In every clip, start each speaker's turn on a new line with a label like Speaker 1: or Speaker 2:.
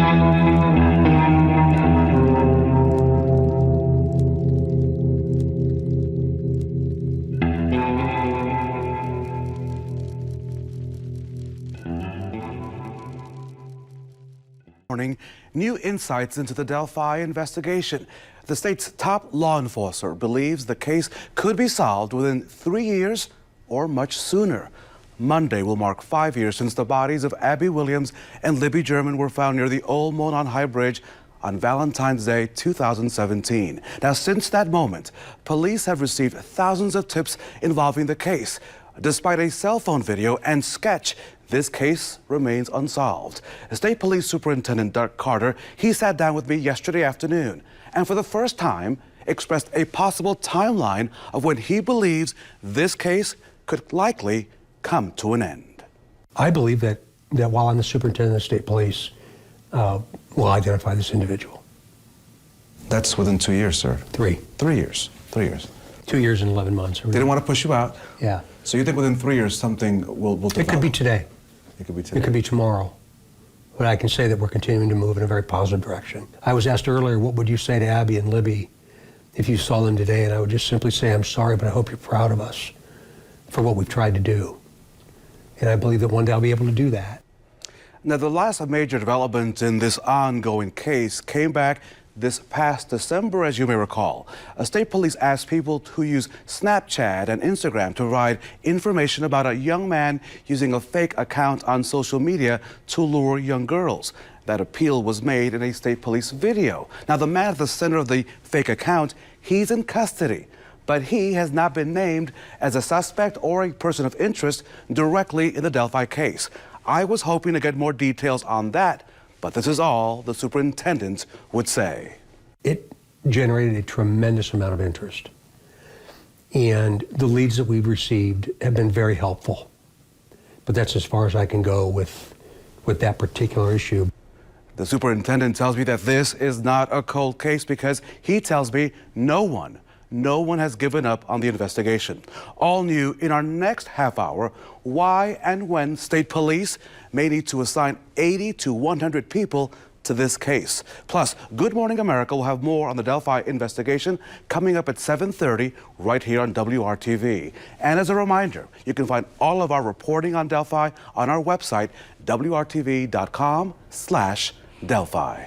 Speaker 1: Morning, new insights into the Delphi investigation. The state's top law enforcer believes the case could be solved within 3 years or much sooner. Monday will mark 5 years since the bodies of Abby Williams and Libby German were found near the Old Monon High Bridge on Valentine's Day 2017. Now, since that moment, police have received thousands of tips involving the case. Despite a cell phone video and sketch, this case remains unsolved. State Police Superintendent Dirk Carter, he sat down with me yesterday afternoon and for the first time expressed a possible timeline of when he believes this case could likely come to an end.
Speaker 2: I believe that while I'm the superintendent of the state police, we'll identify this individual.
Speaker 1: That's within 2 years, sir.
Speaker 2: 3.
Speaker 1: 3 years. 3 years.
Speaker 2: 2 years and 11 months.
Speaker 1: Didn't want to push you out.
Speaker 2: Yeah.
Speaker 1: So you think within 3 years something will develop?
Speaker 2: It could be today.
Speaker 1: It could be today.
Speaker 2: It could be tomorrow. But I can say that we're continuing to move in a very positive direction. I was asked earlier, what would you say to Abby and Libby if you saw them today? And I would just simply say, I'm sorry, but I hope you're proud of us for what we've tried to do. And I believe that one day I'll be able to do that.
Speaker 1: Now, the last major development in this ongoing case came back this past December, as you may recall. State police asked people who use Snapchat and Instagram to provide information about a young man using a fake account on social media to lure young girls. That appeal was made in a state police video. Now, the man at the center of the fake account, he's in custody, but he has not been named as a suspect or a person of interest directly in the Delphi case. I was hoping to get more details on that, but this is all the superintendent would say.
Speaker 2: It generated a tremendous amount of interest. And the leads that we've received have been very helpful. But that's as far as I can go with that particular issue.
Speaker 1: The superintendent tells me that this is not a cold case because he tells me no one has given up on the investigation. All new in our next half hour, why and when state police may need to assign 80 to 100 people to this case. Plus, Good Morning America will have more on the Delphi investigation coming up at 7:30 right here on WRTV. And as a reminder, you can find all of our reporting on Delphi on our website, WRTV.com/Delphi.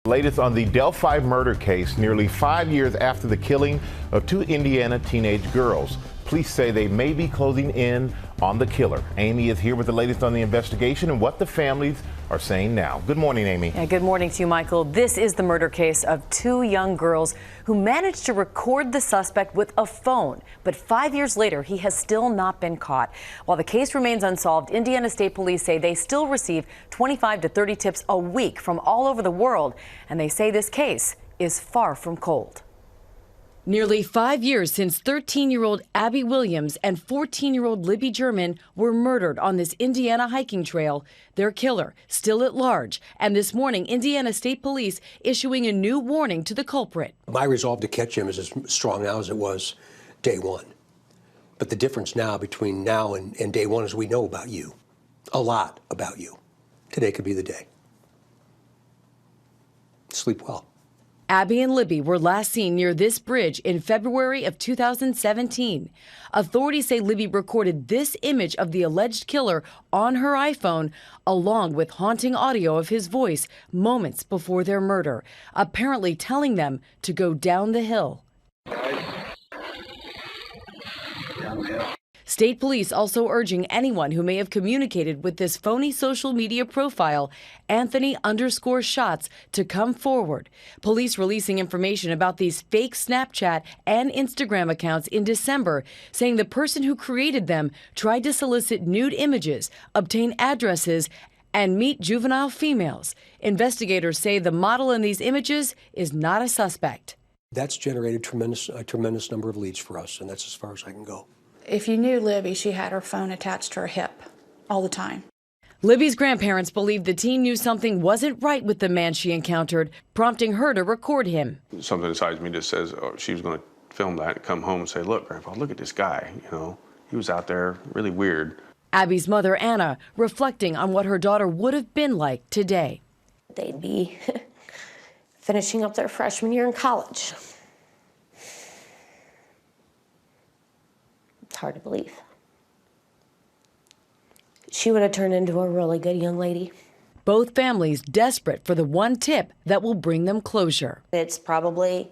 Speaker 3: Latest on the Delphi murder case nearly 5 years after the killing of 2 Indiana teenage girls. Police say they may be closing in on the killer. Amy is here with the latest on the investigation and what the families are saying now. Good morning, Amy.
Speaker 4: Yeah, good morning to you, Michael. This is the murder case of 2 young girls who managed to record the suspect with a phone. But 5 years later, he has still not been caught. While the case remains unsolved, Indiana State Police say they still receive 25 to 30 tips a week from all over the world. And they say this case is far from cold. Nearly 5 years since 13-year-old Abby Williams and 14-year-old Libby German were murdered on this Indiana hiking trail, their killer still at large. And this morning, Indiana State Police issuing a new warning to the culprit.
Speaker 2: My resolve to catch him is as strong now as it was day one. But the difference now between now and day one is we know about you, a lot about you. Today could be the day. Sleep well.
Speaker 4: Abby and Libby were last seen near this bridge in February of 2017. Authorities say Libby recorded this image of the alleged killer on her iPhone, along with haunting audio of his voice moments before their murder, apparently telling them to go down the hill. State police also urging anyone who may have communicated with this phony social media profile, Anthony_Shots, to come forward. Police releasing information about these fake Snapchat and Instagram accounts in December, saying the person who created them tried to solicit nude images, obtain addresses, and meet juvenile females. Investigators say the model in these images is not a suspect.
Speaker 2: That's generated a tremendous number of leads for us, and that's as far as I can go.
Speaker 5: If you knew Libby, she had her phone attached to her hip all the time.
Speaker 4: Libby's grandparents believe the teen knew something wasn't right with the man she encountered, prompting her to record him.
Speaker 6: Something inside me just says she was going to film that and come home and say, look, Grandpa, look at this guy, you know. He was out there, really weird.
Speaker 4: Abby's mother, Anna, reflecting on what her daughter would have been like today.
Speaker 7: They'd be finishing up their freshman year in college. It's hard to believe. She would have turned into a really good young lady.
Speaker 4: Both families desperate for the one tip that will bring them closure.
Speaker 7: It's probably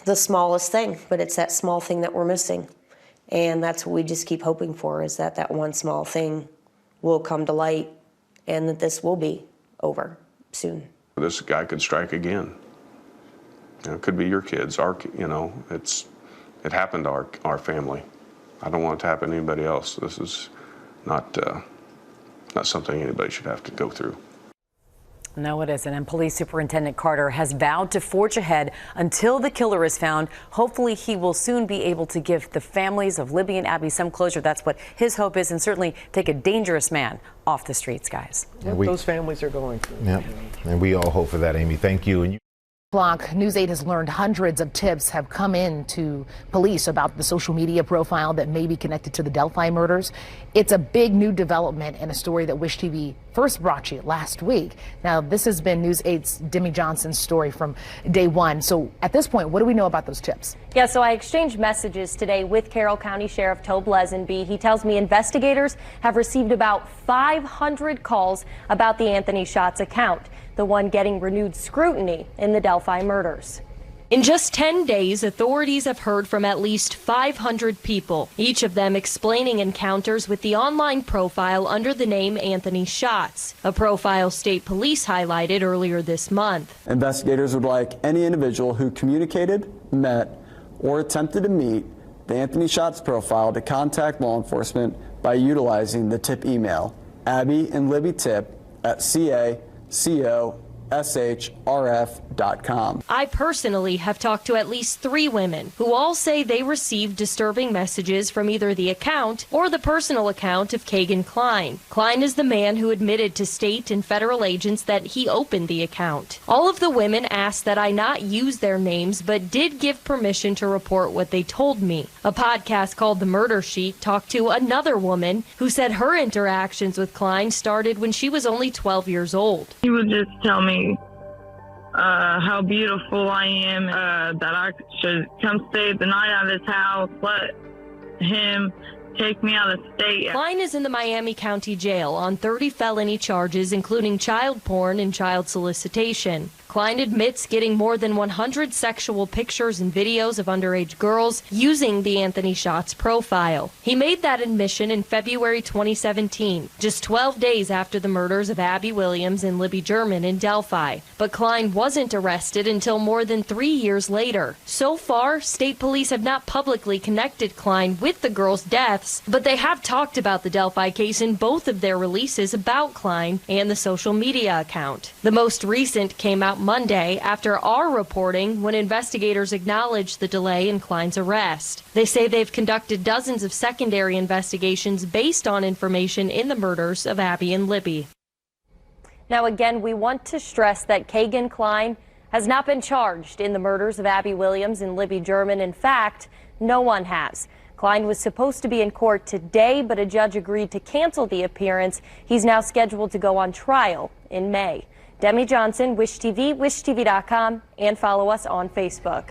Speaker 7: the smallest thing, but it's that small thing that we're missing. And that's what we just keep hoping for, is that that one small thing will come to light and that this will be over soon.
Speaker 6: This guy could strike again. You know, it could be your kids, it happened to our family. I don't want it to happen to anybody else. This is not something anybody should have to go through.
Speaker 4: No, it isn't. And Police Superintendent Carter has vowed to forge ahead until the killer is found. Hopefully he will soon be able to give the families of Libby and Abby some closure. That's what his hope is, and certainly take a dangerous man off the streets, guys.
Speaker 8: Yep, those families are going through.
Speaker 3: Yep. And we all hope for that, Amy. Thank you. And
Speaker 9: News 8 has learned hundreds of tips have come in to police about the social media profile that may be connected to the Delphi murders. It's a big new development and a story that Wish TV first brought you last week. Now, this has been News 8's Demi Johnson's story from day one. So at this point, what do we know about those tips?
Speaker 10: Yeah, so I exchanged messages today with Carroll County Sheriff Tobe Lesenby. He tells me investigators have received about 500 calls about the Anthony Schatz account, the one getting renewed scrutiny in the Delphi murders. In just 10 days, authorities have heard from at least 500 people, each of them explaining encounters with the online profile under the name Anthony Schatz, a profile state police highlighted earlier this month.
Speaker 11: Investigators would like any individual who communicated, met, or attempted to meet the Anthony Schatz profile to contact law enforcement by utilizing the tip email, Abby and Libby Tip at CACOSHRF.com.
Speaker 10: I personally have talked to at least 3 women who all say they received disturbing messages from either the account or the personal account of Kegan Kline. Kline is the man who admitted to state and federal agents that he opened the account. All of the women asked that I not use their names, but did give permission to report what they told me. A podcast called The Murder Sheet talked to another woman who said her interactions with Kline started when she was only 12 years old.
Speaker 12: He would just tell me how beautiful I am, that I should come stay the night at his house, let him take me out of state.
Speaker 10: Kline is in the Miami County Jail on 30 felony charges, including child porn and child solicitation. Kline admits getting more than 100 sexual pictures and videos of underage girls using the Anthony Schatz profile. He made that admission in February 2017, just 12 days after the murders of Abby Williams and Libby German in Delphi. But Kline wasn't arrested until more than 3 years later. So far, state police have not publicly connected Kline with the girls' deaths, but they have talked about the Delphi case in both of their releases about Kline and the social media account. The most recent came out Monday after our reporting, when investigators acknowledged the delay in Kline's arrest. They say they've conducted dozens of secondary investigations based on information in the murders of Abby and Libby. Now, again, we want to stress that Kegan Kline has not been charged in the murders of Abby Williams and Libby German. In fact, no one has. Kline was supposed to be in court today, but a judge agreed to cancel the appearance. He's now scheduled to go on trial in May. Demi Johnson, Wish TV, WishTV.com, and follow us on Facebook.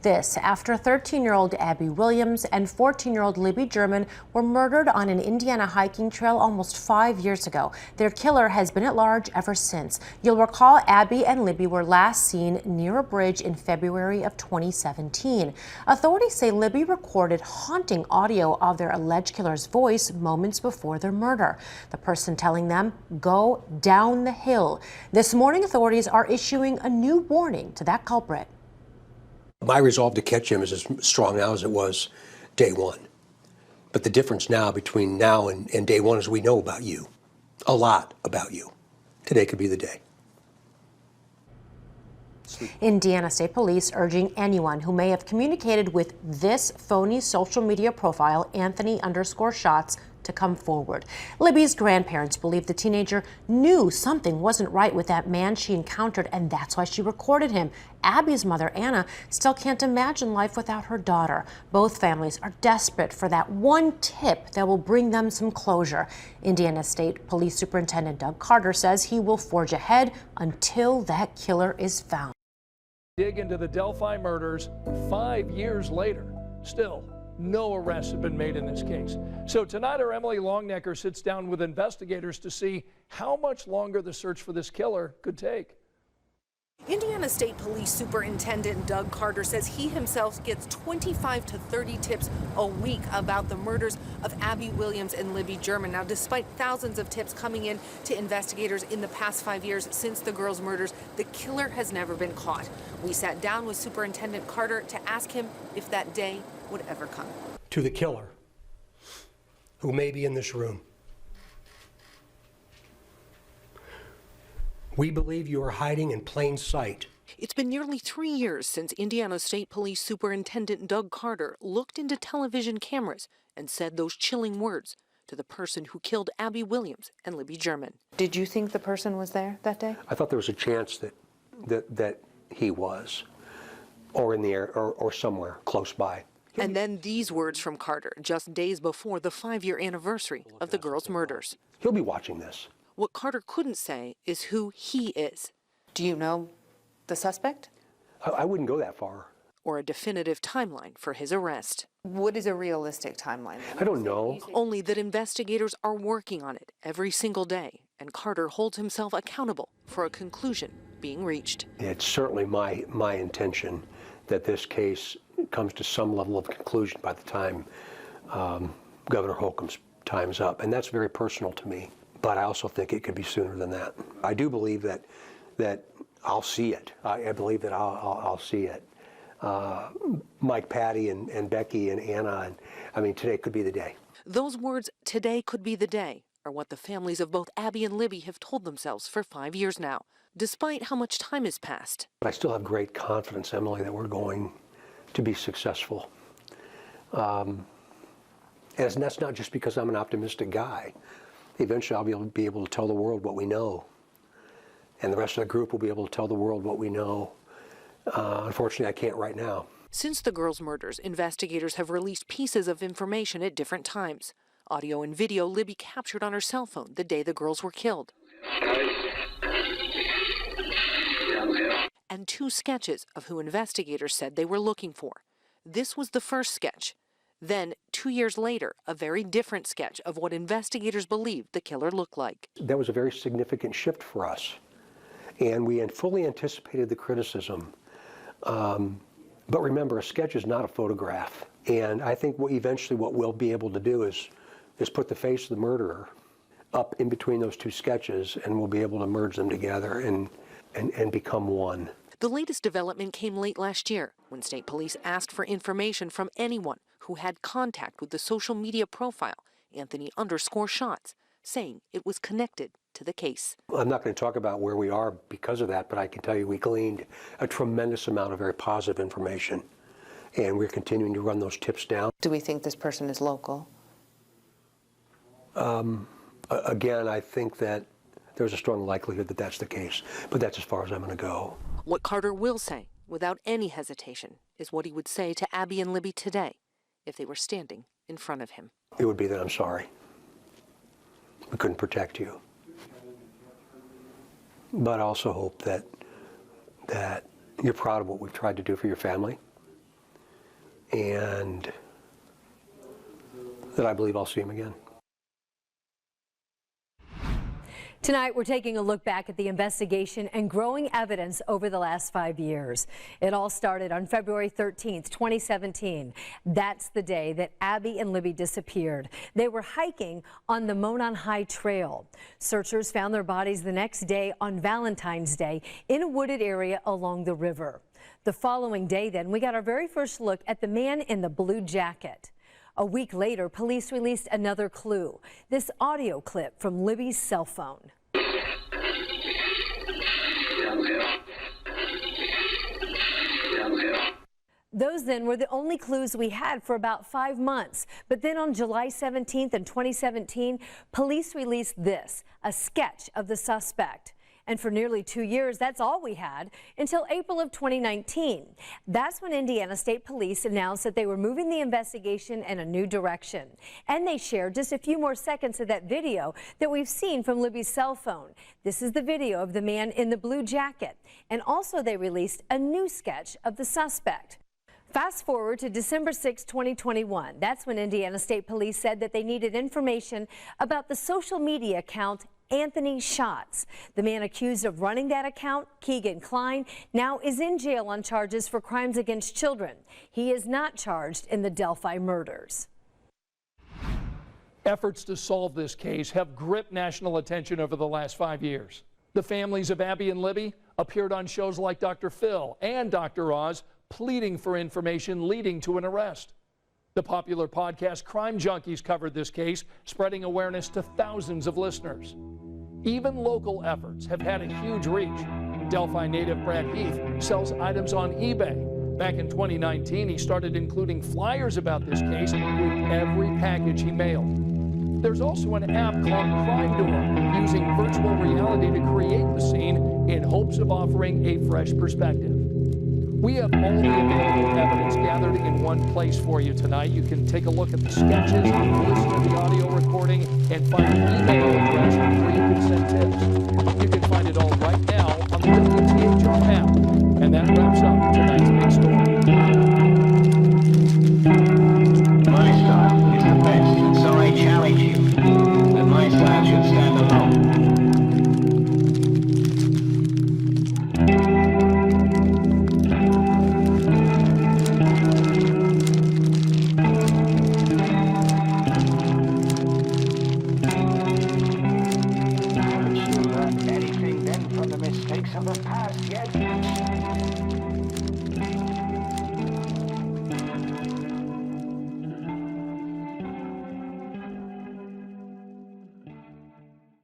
Speaker 13: This after 13-year-old Abby Williams and 14-year-old Libby German were murdered on an Indiana hiking trail almost 5 years ago. Their killer has been at large ever since. You'll recall Abby and Libby were last seen near a bridge in February of 2017. Authorities say Libby recorded haunting audio of their alleged killer's voice moments before their murder. The person telling them, "Go down the hill." This morning, authorities are issuing a new warning to that culprit.
Speaker 2: My resolve to catch him is as strong now as it was day one. But the difference now between now and day one is we know about you, a lot about you. Today could be the day.
Speaker 13: Indiana State Police urging anyone who may have communicated with this phony social media profile, Anthony_Schatz, to come forward. Libby's grandparents believe the teenager knew something wasn't right with that man she encountered, and that's why she recorded him. Abby's mother, Anna, still can't imagine life without her daughter. Both families are desperate for that one tip that will bring them some closure. Indiana State Police Superintendent Doug Carter says he will forge ahead until that killer is found.
Speaker 14: Dig into the Delphi murders 5 years later. Still, no arrests have been made in this case. So tonight, our Emily Longnecker sits down with investigators to see how much longer the search for this killer could take.
Speaker 15: Indiana State Police Superintendent Doug Carter says he himself gets 25 to 30 tips a week about the murders of Abby Williams and Libby German. Now, despite thousands of tips coming in to investigators in the past 5 years since the girls' murders, the killer has never been caught. We sat down with Superintendent Carter to ask him if that day would ever come.
Speaker 2: To the killer, who may be in this room, we believe you are hiding in plain sight.
Speaker 15: It's been nearly 3 years since Indiana State Police Superintendent Doug Carter looked into television cameras and said those chilling words to the person who killed Abby Williams and Libby German.
Speaker 16: Did you think the person was there that day?
Speaker 2: I thought there was a chance that he was, or in the air, or somewhere close by.
Speaker 15: And then these words from Carter just days before the 5-year anniversary of the girls' murders.
Speaker 2: He'll be watching this.
Speaker 15: What Carter couldn't say is who he is.
Speaker 16: Do you know the suspect?
Speaker 2: I wouldn't go that far.
Speaker 15: Or a definitive timeline for his arrest.
Speaker 16: What is a realistic timeline?
Speaker 2: I don't know.
Speaker 15: Only that investigators are working on it every single day, and Carter holds himself accountable for a conclusion being reached.
Speaker 2: It's certainly my intention that this case comes to some level of conclusion by the time Governor Holcomb's time's up, and that's very personal to me. But I also think it could be sooner than that. I do believe that I'll see it. I believe that I'll see it. Mike, Patty, and Becky, and Anna, and I mean, today could be the day.
Speaker 15: Those words, "today could be the day," are what the families of both Abby and Libby have told themselves for 5 years now, despite how much time has passed.
Speaker 2: But I still have great confidence, Emily, that we're going to be successful. And that's not just because I'm an optimistic guy. Eventually, I'll be able to tell the world what we know, and the rest of the group will be able to tell the world what we know. Unfortunately, I can't right now.
Speaker 15: Since the girls' murders, investigators have released pieces of information at different times. Audio and video Libby captured on her cell phone the day the girls were killed. And 2 sketches of who investigators said they were looking for. This was the first sketch. Then, 2 years later, a very different sketch of what investigators believed the killer looked like.
Speaker 2: That was a very significant shift for us, and we had fully anticipated the criticism. But remember, a sketch is not a photograph, and I think eventually what we'll be able to do is put the face of the murderer up in between those 2 sketches, and we'll be able to merge them together and become one.
Speaker 15: The latest development came late last year when state police asked for information from anyone who had contact with the social media profile Anthony_Shots, saying it was connected to the case.
Speaker 2: I'm not going to talk about where we are because of that, but I can tell you we gleaned a tremendous amount of very positive information, and we're continuing to run those tips down.
Speaker 16: Do we think this person is local?
Speaker 2: Again, I think that there's a strong likelihood that that's the case, but that's as far as I'm going to go.
Speaker 15: What Carter will say, without any hesitation, is what he would say to Abby and Libby today if they were standing in front of him.
Speaker 2: It would be that I'm sorry. We couldn't protect you. But I also hope that you're proud of what we've tried to do for your family, and that I believe I'll see him again.
Speaker 17: Tonight, we're taking a look back at the investigation and growing evidence over the last 5 years. It all started on February 13th, 2017. That's the day that Abby and Libby disappeared. They were hiking on the Monon High Trail. Searchers found their bodies the next day on Valentine's Day in a wooded area along the river. The following day, then, we got our very first look at the man in the blue jacket. A week later, police released another clue, this audio clip from Libby's cell phone. Those then were the only clues we had for about 5 months. But then on July 17th in 2017, police released this, a sketch of the suspect. And for nearly 2 years, that's all we had until April of 2019. That's when Indiana State Police announced that they were moving the investigation in a new direction. And they shared just a few more seconds of that video that we've seen from Libby's cell phone. This is the video of the man in the blue jacket. And also they released a new sketch of the suspect. Fast forward to December 6, 2021. That's when Indiana State Police said that they needed information about the social media account Anthony Shots. The man accused of running that account, Kegan Kline, now is in jail on charges for crimes against children. He is not charged in the Delphi murders.
Speaker 14: Efforts to solve this case have gripped national attention over the last 5 years. The families of Abby and Libby appeared on shows like Dr. Phil and Dr. Oz, pleading for information leading to an arrest. The popular podcast Crime Junkies covered this case, spreading awareness to thousands of listeners. Even local efforts have had a huge reach. Delphi native Brad Heath sells items on eBay. Back in 2019, he started including flyers about this case with every package he mailed. There's also an app called Crime Door, using virtual reality to create the scene in hopes of offering a fresh perspective. We have all the available evidence gathered in one place for you tonight. You can take a look at the sketches, listen to the audio recording, and find an email address where you can send tips. You can find it all right now on the WTHR app. And that wraps up tonight's big story.
Speaker 18: My style is the best, so I challenge you that my style should stand alone. Anything then from the mistakes of the past yet?